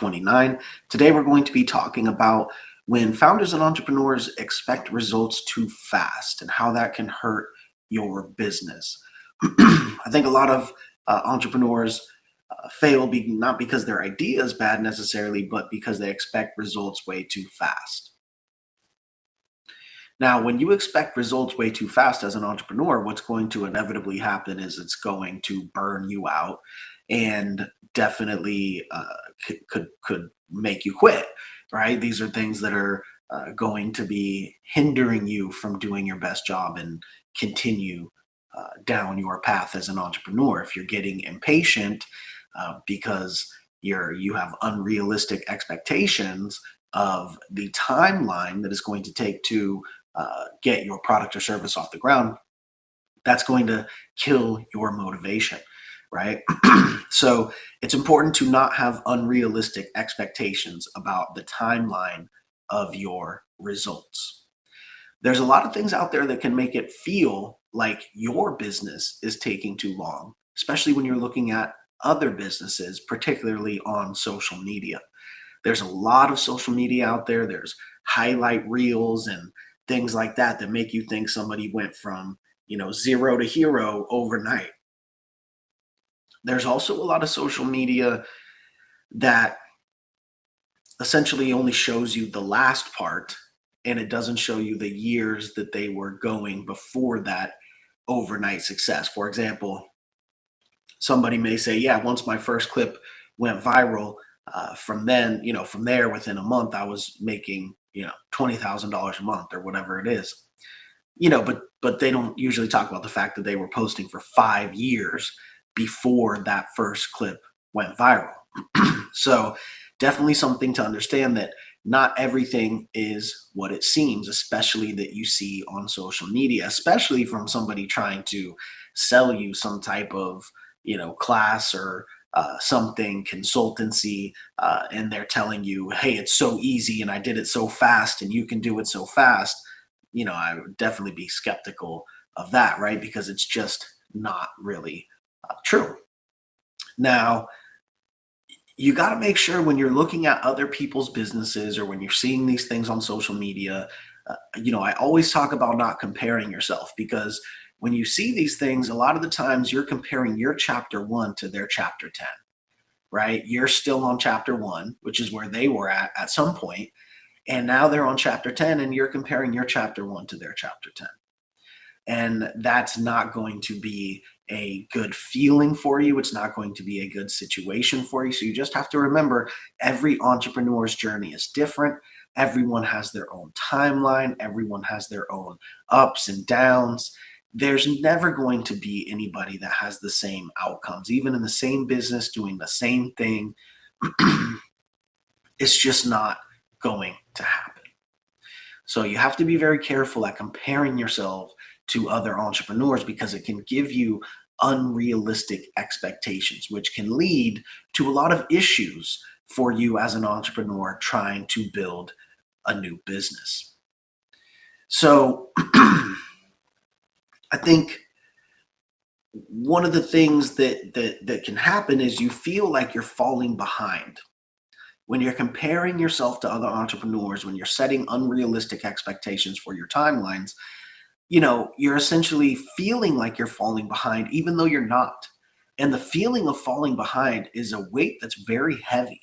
29. Today, we're going to be talking about when founders and entrepreneurs expect results too fast and how that can hurt your business. I think a lot of entrepreneurs fail not because their idea is bad necessarily, but because they expect results way too fast. Now, when you expect results way too fast as an entrepreneur, what's going to inevitably happen is it's going to burn you out and definitely could make you quit, right? These are things that are going to be hindering you from doing your best job and continue down your path as an entrepreneur. If you're getting impatient because you have unrealistic expectations of the timeline that is going to take to get your product or service off the ground, that's going to kill your motivation, right? So it's important to not have unrealistic expectations about the timeline of your results. There's a lot of things out there that can make it feel like your business is taking too long, especially when you're looking at other businesses, particularly on social media. There's a lot of social media out there. There's highlight reels and things like that that make you think somebody went from, zero to hero overnight. There's also a lot of social media that essentially only shows you the last part and it doesn't show you the years that they were going before that overnight success. For example, somebody may say, yeah, once my first clip went viral, from then, from there within a month, I was making, $20,000 a month or whatever it is. But they don't usually talk about the fact that they were posting for 5 years before that first clip went viral. So definitely something to understand that not everything is what it seems, especially that you see on social media, especially from somebody trying to sell you some type of, class or something consultancy, and they're telling you, hey, it's so easy and I did it so fast and you can do it so fast. I would definitely be skeptical of that, right? Because it's just not really true. Now, you got to make sure when you're looking at other people's businesses or when you're seeing these things on social media, I always talk about not comparing yourself, because when you see these things, a lot of the times you're comparing your chapter 1 to their chapter 10, right? You're still on chapter 1, which is where they were at some point, and now they're on chapter 10 and you're comparing your chapter 1 to their chapter 10. And that's not going to be a good feeling for you. It's not going to be a good situation for you. So you just have to remember, every entrepreneur's journey is different. Everyone has their own timeline. Everyone has their own ups and downs. There's never going to be anybody that has the same outcomes, even in the same business doing the same thing. It's just not going to happen. So you have to be very careful at comparing yourself to other entrepreneurs, because it can give you unrealistic expectations, which can lead to a lot of issues for you as an entrepreneur trying to build a new business. So I think one of the things that can happen is you feel like you're falling behind. When you're comparing yourself to other entrepreneurs, when you're setting unrealistic expectations for your timelines, you're essentially feeling like you're falling behind, even though you're not. And the feeling of falling behind is a weight that's very heavy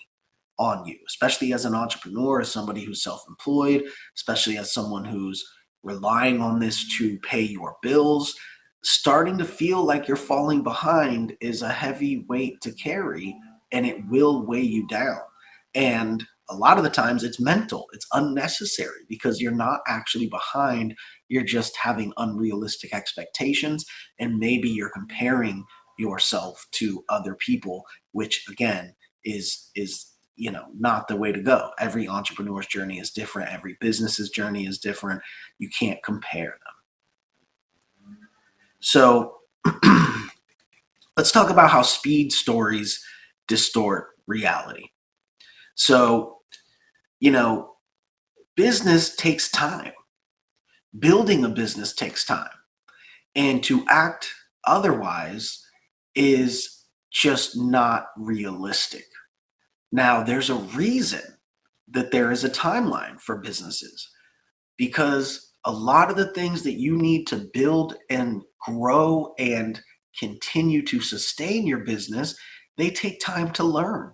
on you, especially as an entrepreneur, as somebody who's self-employed, especially as someone who's relying on this to pay your bills. Starting to feel like you're falling behind is a heavy weight to carry, and it will weigh you down. And a lot of the times it's mental, it's unnecessary, because you're not actually behind. You're just having unrealistic expectations, and maybe you're comparing yourself to other people, which again is not the way to go. Every entrepreneur's journey is different. Every business's journey is different. You can't compare them. So let's talk about how speed stories distort reality. So, business takes time. Building a business takes time. And to act otherwise is just not realistic. Now, there's a reason that there is a timeline for businesses because a lot of the things that you need to build and grow and continue to sustain your business, they take time to learn.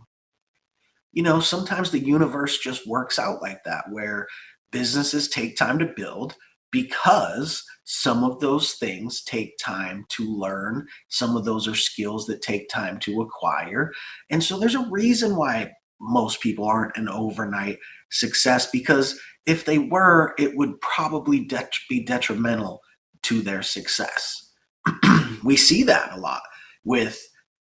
Sometimes the universe just works out like that, where businesses take time to build because some of those things take time to learn. Some of those are skills that take time to acquire. And so there's a reason why most people aren't an overnight success, because if they were, it would probably be detrimental to their success. We see that a lot with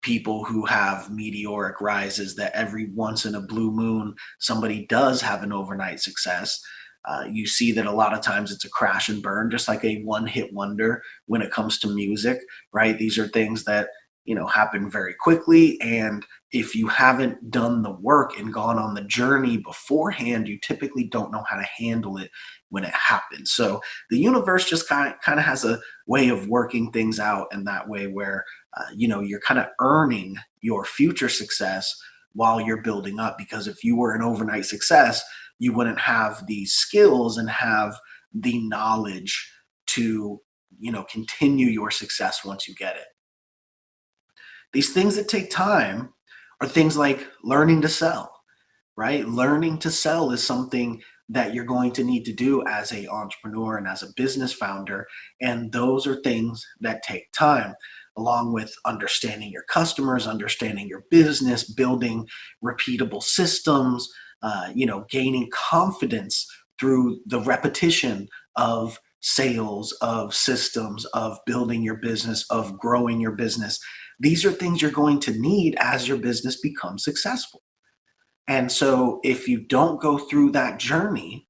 people who have meteoric rises, that every once in a blue moon somebody does have an overnight success. You see that a lot of times it's a crash and burn, just like a one hit wonder when it comes to music, right? These are things that happen very quickly, and if you haven't done the work and gone on the journey beforehand, you typically don't know how to handle it when it happens. So the universe just kind of has a way of working things out in that way, where you're kind of earning your future success while you're building up. Because if you were an overnight success, you wouldn't have the skills and have the knowledge to continue your success once you get it. These things that take time are things like learning to sell, right? Learning to sell is something that you're going to need to do as a entrepreneur and as a business founder. And those are things that take time, along with understanding your customers, understanding your business, building repeatable systems, gaining confidence through the repetition of sales, of systems, of building your business, of growing your business. These are things you're going to need as your business becomes successful. And so if you don't go through that journey,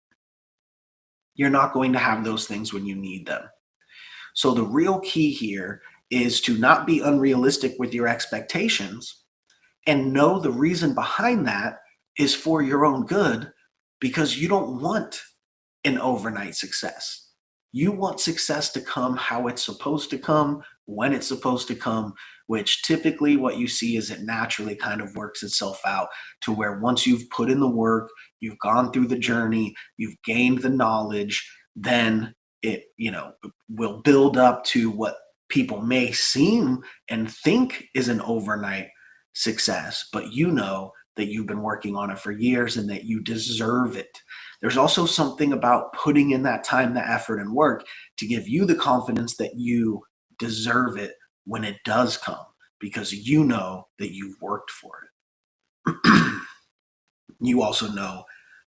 you're not going to have those things when you need them. So the real key here is to not be unrealistic with your expectations, and know the reason behind that is for your own good, because you don't want an overnight success. You want success to come how it's supposed to come, when it's supposed to come, which typically what you see is it naturally kind of works itself out to where once you've put in the work, you've gone through the journey, you've gained the knowledge, then it, will build up to what people may seem and think is an overnight success, but that you've been working on it for years and that you deserve it. There's also something about putting in that time, the effort, and work to give you the confidence that you deserve it when it does come, because you know that you've worked for it. You also know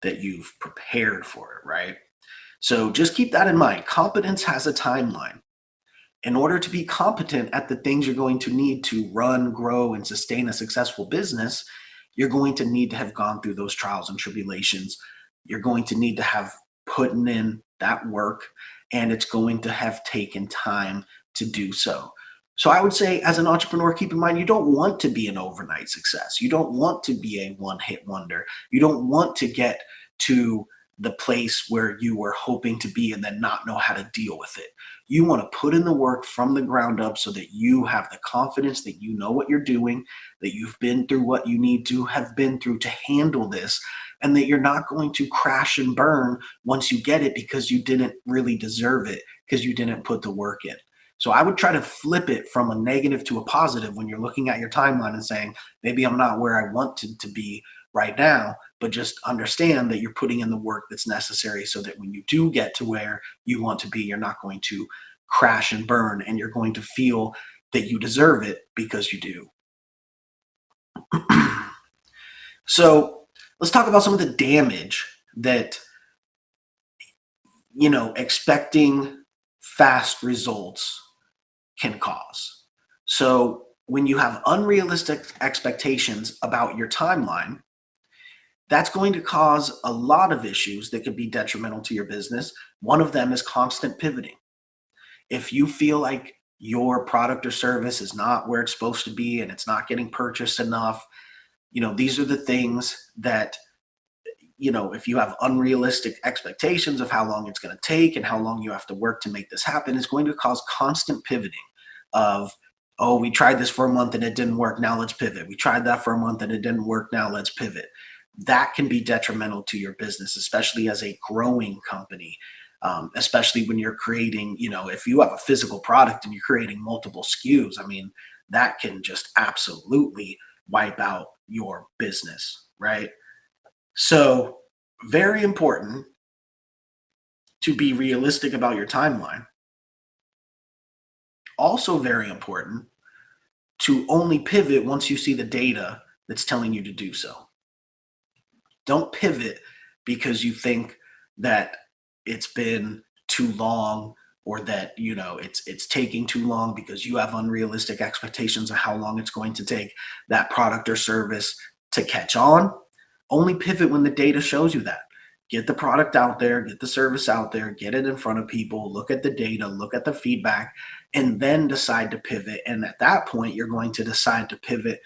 that you've prepared for it, right? So just keep that in mind. Competence has a timeline. In order to be competent at the things you're going to need to run, grow, and sustain a successful business, you're going to need to have gone through those trials and tribulations. You're going to need to have put in that work, and it's going to have taken time to do so. So I would say, as an entrepreneur, keep in mind, you don't want to be an overnight success. You don't want to be a one hit wonder. You don't want to get to the place where you were hoping to be and then not know how to deal with it. You want to put in the work from the ground up so that you have the confidence that you know what you're doing, that you've been through what you need to have been through to handle this, and that you're not going to crash and burn once you get it because you didn't really deserve it, because you didn't put the work in. So I would try to flip it from a negative to a positive when you're looking at your timeline and saying, maybe I'm not where I want to be right now, but just understand that you're putting in the work that's necessary so that when you do get to where you want to be, you're not going to crash and burn, and you're going to feel that you deserve it because you do. So let's talk about some of the damage that, expecting fast results can cause. So when you have unrealistic expectations about your timeline, that's going to cause a lot of issues that could be detrimental to your business. One of them is constant pivoting. If you feel like your product or service is not where it's supposed to be and it's not getting purchased enough, these are the things that, if you have unrealistic expectations of how long it's going to take and how long you have to work to make this happen, it's going to cause constant pivoting of Oh, we tried this for a month and it didn't work. Now let's pivot. We tried that for a month and it didn't work. Now let's pivot. That can be detrimental to your business, especially as a growing company. Especially when you're creating, if you have a physical product and you're creating multiple SKUs, I mean, that can just absolutely wipe out your business, right? So, very important to be realistic about your timeline. Also, very important to only pivot once you see the data that's telling you to do so. Don't pivot because you think that it's been too long or that it's taking too long because you have unrealistic expectations of how long it's going to take that product or service to catch on. Only pivot when the data shows you that. Get the product out there, get the service out there, get it in front of people, look at the data, look at the feedback, and then decide to pivot. And at that point, you're going to decide to pivot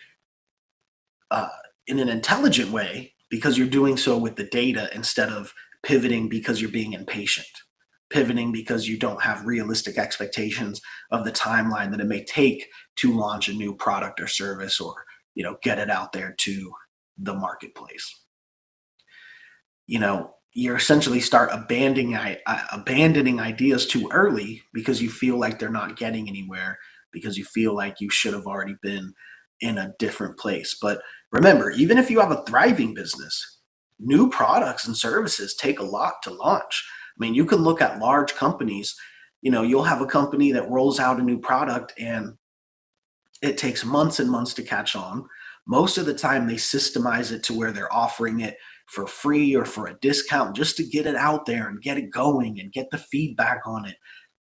uh, in an intelligent way because you're doing so with the data instead of pivoting because you're being impatient, pivoting because you don't have realistic expectations of the timeline that it may take to launch a new product or service or get it out there to the marketplace. You essentially start abandoning ideas too early because you feel like they're not getting anywhere, because you feel like you should have already been in a different place. But remember, even if you have a thriving business, new products and services take a lot to launch. I mean, you can look at large companies. You'll have a company that rolls out a new product and it takes months and months to catch on. Most of the time, they systemize it to where they're offering it for free or for a discount just to get it out there and get it going and get the feedback on it.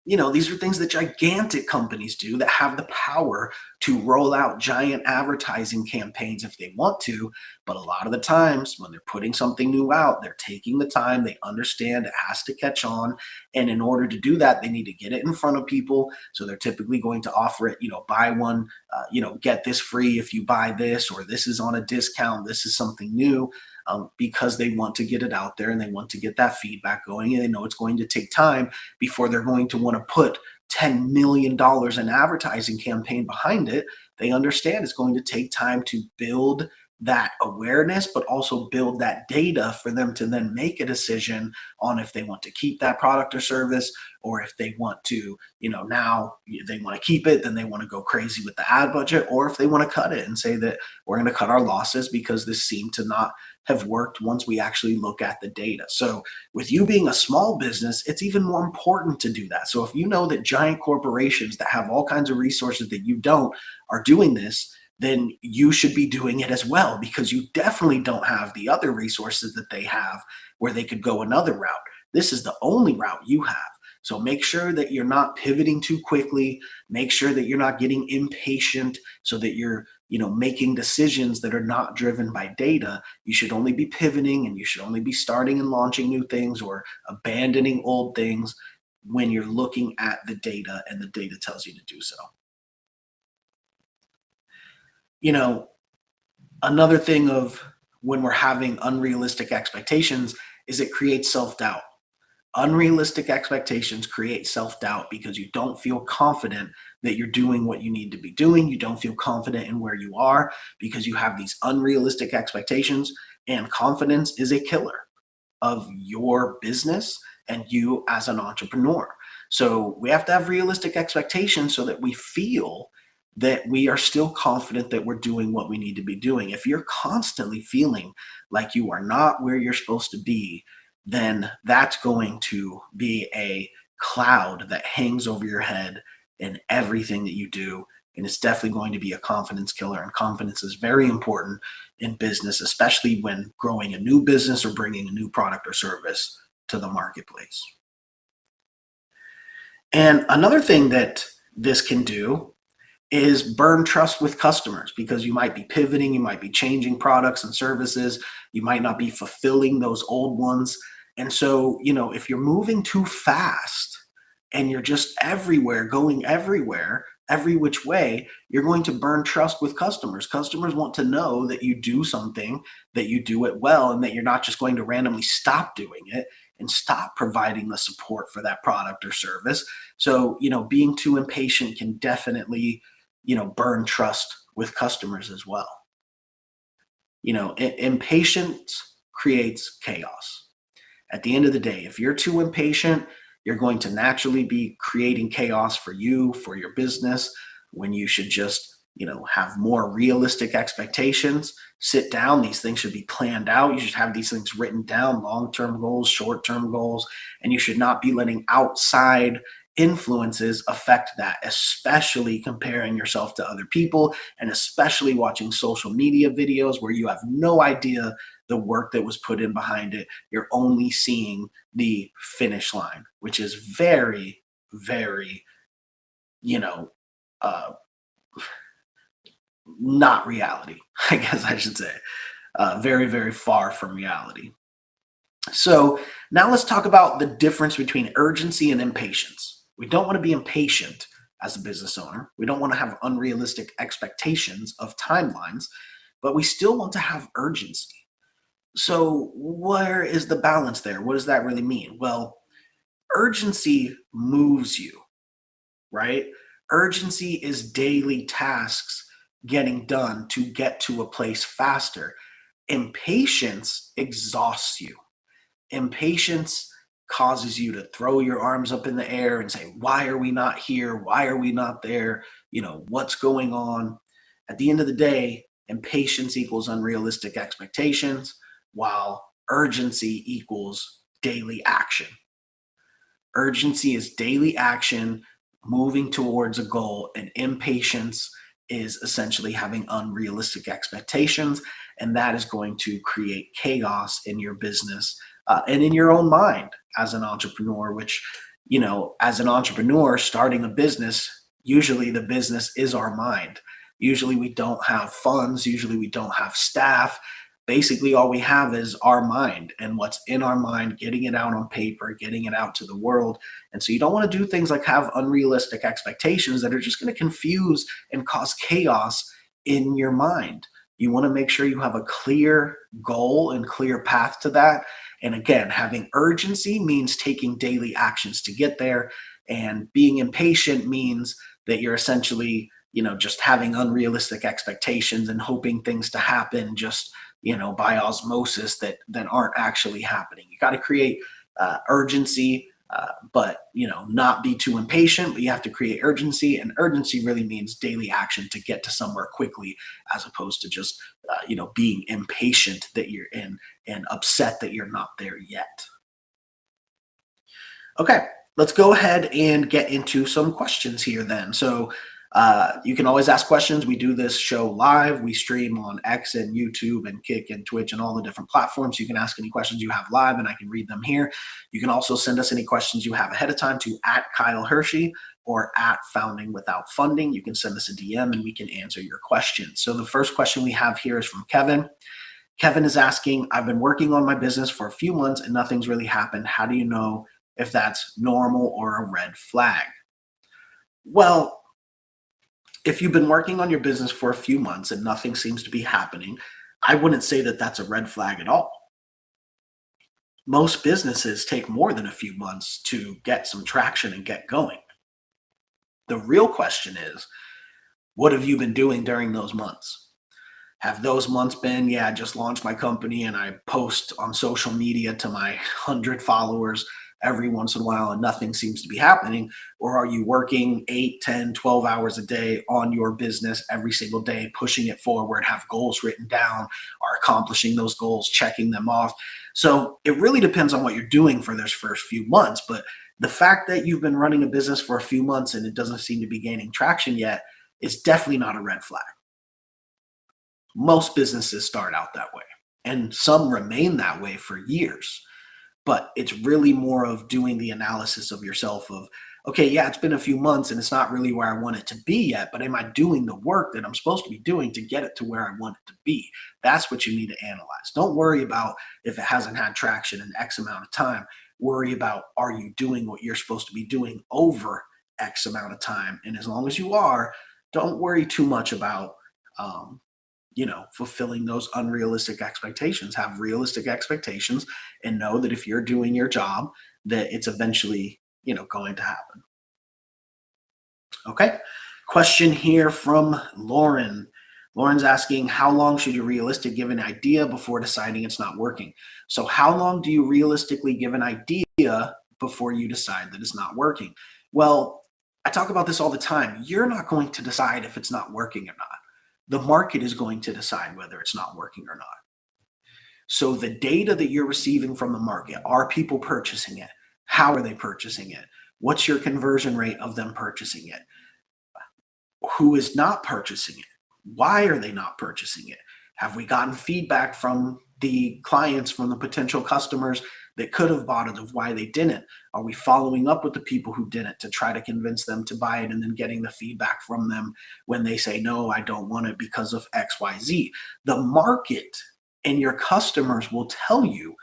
These are things that gigantic companies do that have the power to roll out giant advertising campaigns if they want to. But a lot of the times when they're putting something new out, they're taking the time, they understand it has to catch on. And in order to do that, they need to get it in front of people. So they're typically going to offer it, buy one, get this free if you buy this, or this is on a discount, this is something new. Because they want to get it out there and they want to get that feedback going, and they know it's going to take time before they're going to want to put $10 million in advertising campaign behind it. They understand it's going to take time to build that awareness, but also build that data for them to then make a decision on if they want to keep that product or service, or if they want to, now they want to keep it, then they want to go crazy with the ad budget, or if they want to cut it and say that we're going to cut our losses because this seemed to not have worked once we actually look at the data. So with you being a small business, it's even more important to do that. So if you know that giant corporations that have all kinds of resources that you don't are doing this, then you should be doing it as well, because you definitely don't have the other resources that they have where they could go another route. This is the only route you have. So make sure that you're not pivoting too quickly. Make sure that you're not getting impatient so that you're, making decisions that are not driven by data. You should only be pivoting, and you should only be starting and launching new things or abandoning old things when you're looking at the data and the data tells you to do so. You know, Another thing of when we're having unrealistic expectations is it creates self-doubt. Unrealistic expectations create self-doubt because you don't feel confident that you're doing what you need to be doing. You don't feel confident in where you are because you have these unrealistic expectations, and confidence is a killer of your business and you as an entrepreneur. So we have to have realistic expectations so that we feel that we are still confident that we're doing what we need to be doing. If you're constantly feeling like you are not where you're supposed to be, then that's going to be a cloud that hangs over your head in everything that you do. And it's definitely going to be a confidence killer. And confidence is very important in business, especially when growing a new business or bringing a new product or service to the marketplace. And another thing that this can do is burn trust with customers, because you might be pivoting, you might be changing products and services, you might not be fulfilling those old ones. And so, if you're moving too fast and you're just everywhere, going everywhere, every which way, you're going to burn trust with customers. Customers want to know that you do something, that you do it well, and that you're not just going to randomly stop doing it and stop providing the support for that product or service. So, being too impatient can definitely burn trust with customers as well. Impatience creates chaos. At the end of the day, if you're too impatient, you're going to naturally be creating chaos for you, for your business, when you should just, have more realistic expectations. Sit down. These things should be planned out. You should have these things written down, long-term goals, short-term goals, and you should not be letting outside influences affect that, especially comparing yourself to other people and especially watching social media videos where you have no idea the work that was put in behind it. You're only seeing the finish line, which is very, very, you know, uh, not reality, I guess I should say. Very, very far from reality. So now let's talk about the difference between urgency and impatience. We don't want to be impatient as a business owner. We don't want to have unrealistic expectations of timelines, but we still want to have urgency. So, where is the balance there? What does that really mean? Well, urgency moves you, right? Urgency is daily tasks getting done to get to a place faster. Impatience exhausts you. Impatience causes you to throw your arms up in the air and say, why are we not here? Why are we not there? What's going on? At the end of the day, impatience equals unrealistic expectations, while urgency equals daily action. Urgency is daily action moving towards a goal, and impatience is essentially having unrealistic expectations. And that is going to create chaos in your business and in your own mind as an entrepreneur, which, as an entrepreneur starting a business, usually the business is our mind. Usually we don't have funds. Usually we don't have staff. Basically, all we have is our mind and what's in our mind, getting it out on paper, getting it out to the world. And so you don't want to do things like have unrealistic expectations that are just going to confuse and cause chaos in your mind. You want to make sure you have a clear goal and clear path to that. And again, having urgency means taking daily actions to get there. And being impatient means that you're essentially, just having unrealistic expectations and hoping things to happen just by osmosis that aren't actually happening. You got to create urgency, but not be too impatient. But you have to create urgency, and urgency really means daily action to get to somewhere quickly, as opposed to just being impatient that you're in and upset that you're not there yet. Okay, let's go ahead and get into some questions here then. So you can always ask questions. We do this show live. We stream on X and YouTube and Kick and Twitch and all the different platforms. You can ask any questions you have live and I can read them here. You can also send us any questions you have ahead of time to @Kyle or @Founding Without Funding. You can send us a DM and we can answer your questions. So the first question we have here is from Kevin. Kevin is asking, I've been working on my business for a few months and nothing's really happened. How do you know if that's normal or a red flag? Well, if you've been working on your business for a few months and nothing seems to be happening, I wouldn't say that that's a red flag at all. Most businesses take more than a few months to get some traction and get going. The real question is, what have you been doing during those months? Have those months been, yeah, I just launched my company and I post on social media to my 100 followers every once in a while and nothing seems to be happening? Or are you working 8, 10, 12 hours a day on your business every single day, pushing it forward, have goals written down, are accomplishing those goals, checking them off? So it really depends on what you're doing for those first few months. But the fact that you've been running a business for a few months and it doesn't seem to be gaining traction yet is definitely not a red flag. Most businesses start out that way, and some remain that way for years. But it's really more of doing the analysis of yourself of, okay, yeah, it's been a few months and it's not really where I want it to be yet, but am I doing the work that I'm supposed to be doing to get it to where I want it to be? That's what you need to analyze. Don't worry about if it hasn't had traction in X amount of time. Worry about, are you doing what you're supposed to be doing over X amount of time? And as long as you are, don't worry too much about fulfilling those unrealistic expectations. Have realistic expectations and know that if you're doing your job, that it's eventually, going to happen. Okay. Question here from Lauren. Lauren's asking, how long should you realistically give an idea before deciding it's not working? So how long do you realistically give an idea before you decide that it's not working? Well, I talk about this all the time. You're not going to decide if it's not working or not. The market is going to decide whether it's not working or not. So the data that you're receiving from the market, are people purchasing it? How are they purchasing it? What's your conversion rate of them purchasing it? Who is not purchasing it? Why are they not purchasing it? Have we gotten feedback from the clients, from the potential customers that could have bought it, of why they didn't? Are we following up with the people who didn't to try to convince them to buy it, and then getting the feedback from them when they say, no, I don't want it because of XYZ? The market and your customers will tell you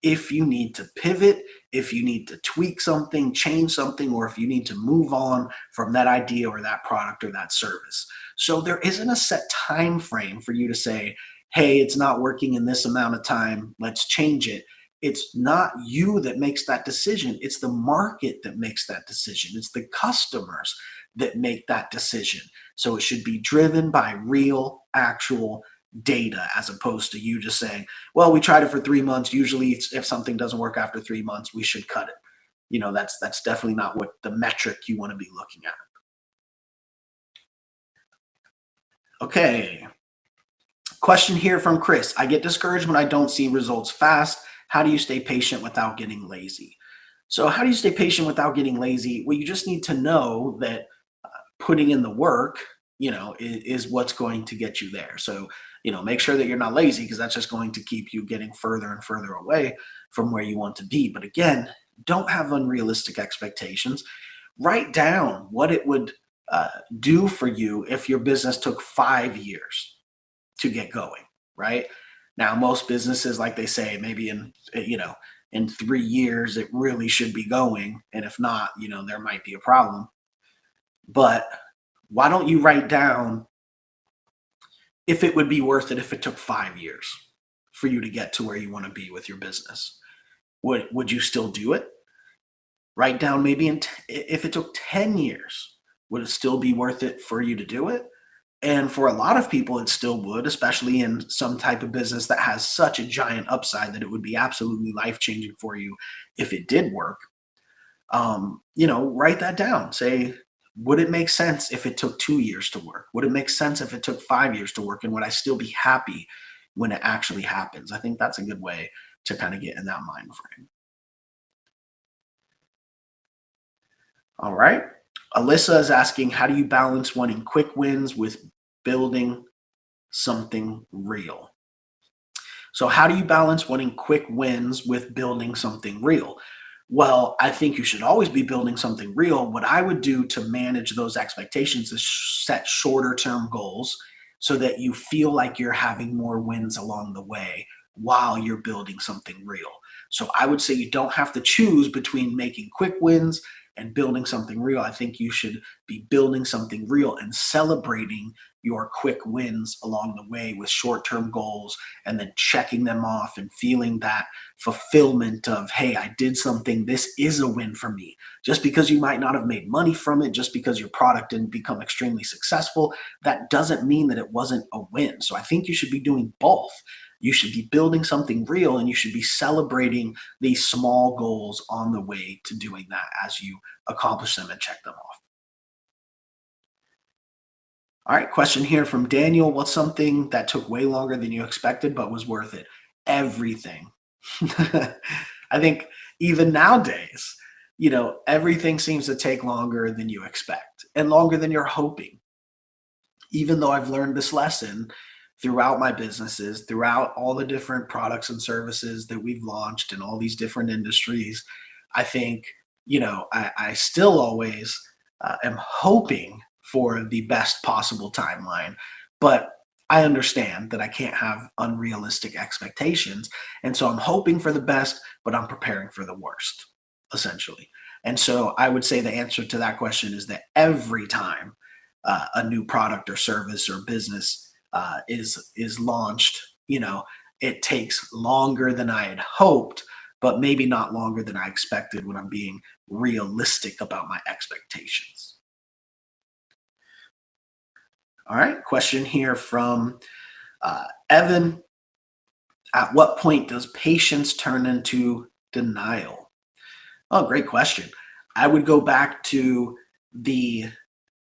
if you need to pivot, if you need to tweak something, change something, or if you need to move on from that idea or that product or that service. So there isn't a set time frame for you to say, hey, it's not working in this amount of time, let's change it. It's not you that makes that decision. It's the market that makes that decision. It's the customers that make that decision. So it should be driven by real, actual data, as opposed to you just saying, well, we tried it for 3 months. Usually if something doesn't work after 3 months, we should cut it. That's definitely not what the metric you want to be looking at. Okay. Question here from Chris. I get discouraged when I don't see results fast. How do you stay patient without getting lazy? So how do you stay patient without getting lazy? Well, you just need to know that putting in the work, is what's going to get you there. So, make sure that you're not lazy, because that's just going to keep you getting further and further away from where you want to be. But again, don't have unrealistic expectations. Write down what it would do for you if your business took 5 years to get going, right? Now, most businesses, like they say, maybe in 3 years, it really should be going. And if not, there might be a problem. But why don't you write down if it would be worth it if it took 5 years for you to get to where you want to be with your business? Would you still do it? Write down maybe if it took 10 years, would it still be worth it for you to do it? And for a lot of people, it still would, especially in some type of business that has such a giant upside that it would be absolutely life changing for you if it did work. Write that down. Say, would it make sense if it took 2 years to work? Would it make sense if it took 5 years to work? And would I still be happy when it actually happens? I think that's a good way to kind of get in that mind frame. All right. Alyssa is asking, how do you balance wanting quick wins with building something real? So, how do you balance wanting quick wins with building something real? Well, I think you should always be building something real. What I would do to manage those expectations is set shorter term goals so that you feel like you're having more wins along the way while you're building something real. So I would say you don't have to choose between making quick wins and building something real. I think you should be building something real and celebrating your quick wins along the way with short term goals, and then checking them off and feeling that fulfillment of, hey, I did something. This is a win for me. Just because you might not have made money from it, just because your product didn't become extremely successful, that doesn't mean that it wasn't a win. So I think you should be doing both. You should be building something real, and you should be celebrating these small goals on the way to doing that as you accomplish them and check them off. All right, question here from Daniel. What's something that took way longer than you expected but was worth it? Everything. I think even nowadays, everything seems to take longer than you expect and longer than you're hoping. Even though I've learned this lesson throughout my businesses, throughout all the different products and services that we've launched in all these different industries, I think, I still always am hoping for the best possible timeline. But I understand that I can't have unrealistic expectations. And so I'm hoping for the best, but I'm preparing for the worst, essentially. And so I would say the answer to that question is that every time a new product or service or business is launched, it takes longer than I had hoped, but maybe not longer than I expected when I'm being realistic about my expectations. All right. Question here from Evan. At what point does patience turn into denial? Oh, great question. I would go back to the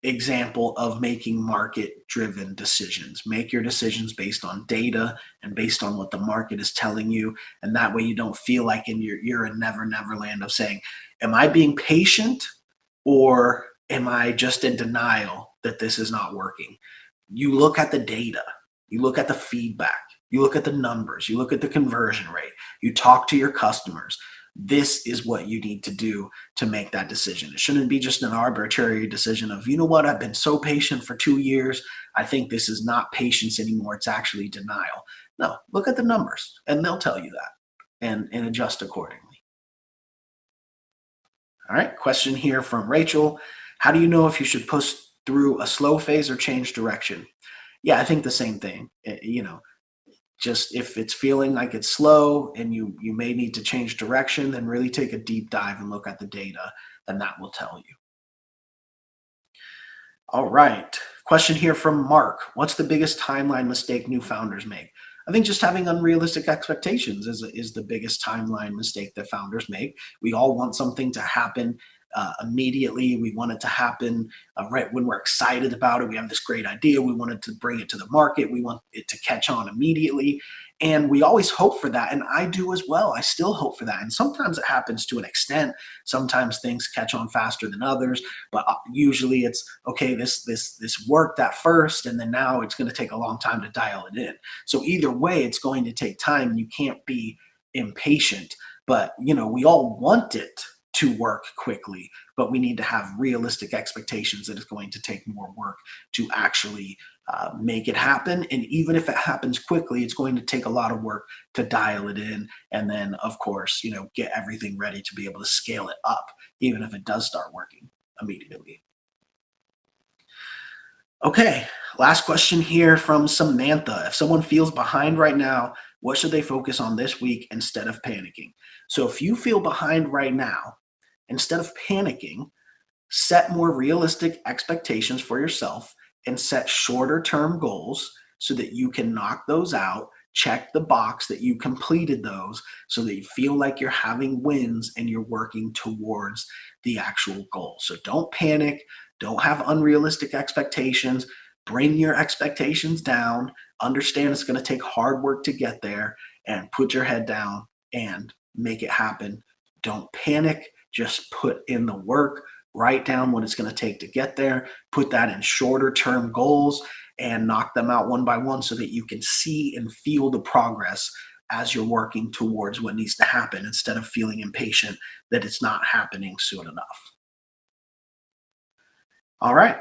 example of making market driven decisions. Make your decisions based on data and based on what the market is telling you. And that way you don't feel like you're in never land of saying, am I being patient or am I just in denial that this is not working? You look at the data, you look at the feedback, you look at the numbers, you look at the conversion rate, you talk to your customers. This is what you need to do to make that decision. It shouldn't be just an arbitrary decision of, you know what, I've been so patient for 2 years. I think this is not patience anymore. It's actually denial. No, look at the numbers and they'll tell you that and adjust accordingly. All right, question here from Rachel. How do you know if you should push through a slow phase or change direction? Yeah, I think the same thing. Just if it's feeling like it's slow and you may need to change direction, then really take a deep dive and look at the data, and that will tell you. All right. Question here from Mark. What's the biggest timeline mistake new founders make? I think just having unrealistic expectations is the biggest timeline mistake that founders make. We all want something to happen immediately. We want it to happen right when we're excited about it. We have this great idea. We wanted to bring it to the market. We want it to catch on immediately. And we always hope for that. And I do as well. I still hope for that. And sometimes it happens to an extent. Sometimes things catch on faster than others. But usually it's okay. This worked at first, and then now it's going to take a long time to dial it in. So either way, it's going to take time. You can't be impatient. But we all want it to work quickly, but we need to have realistic expectations that it's going to take more work to actually make it happen. And even if it happens quickly, it's going to take a lot of work to dial it in. And then, of course, get everything ready to be able to scale it up, even if it does start working immediately. Okay, last question here from Samantha. If someone feels behind right now, what should they focus on this week instead of panicking? So if you feel behind right now, instead of panicking, set more realistic expectations for yourself and set shorter term goals so that you can knock those out. Check the box that you completed those so that you feel like you're having wins and you're working towards the actual goal. So don't panic. Don't have unrealistic expectations. Bring your expectations down. Understand it's going to take hard work to get there, and put your head down and make it happen. Don't panic. Just put in the work. Write down what it's going to take to get there. Put that in shorter term goals and knock them out one by one so that you can see and feel the progress as you're working towards what needs to happen, instead of feeling impatient that it's not happening soon enough. All right.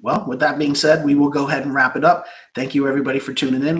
Well, with that being said, we will go ahead and wrap it up. Thank you, everybody, for tuning in.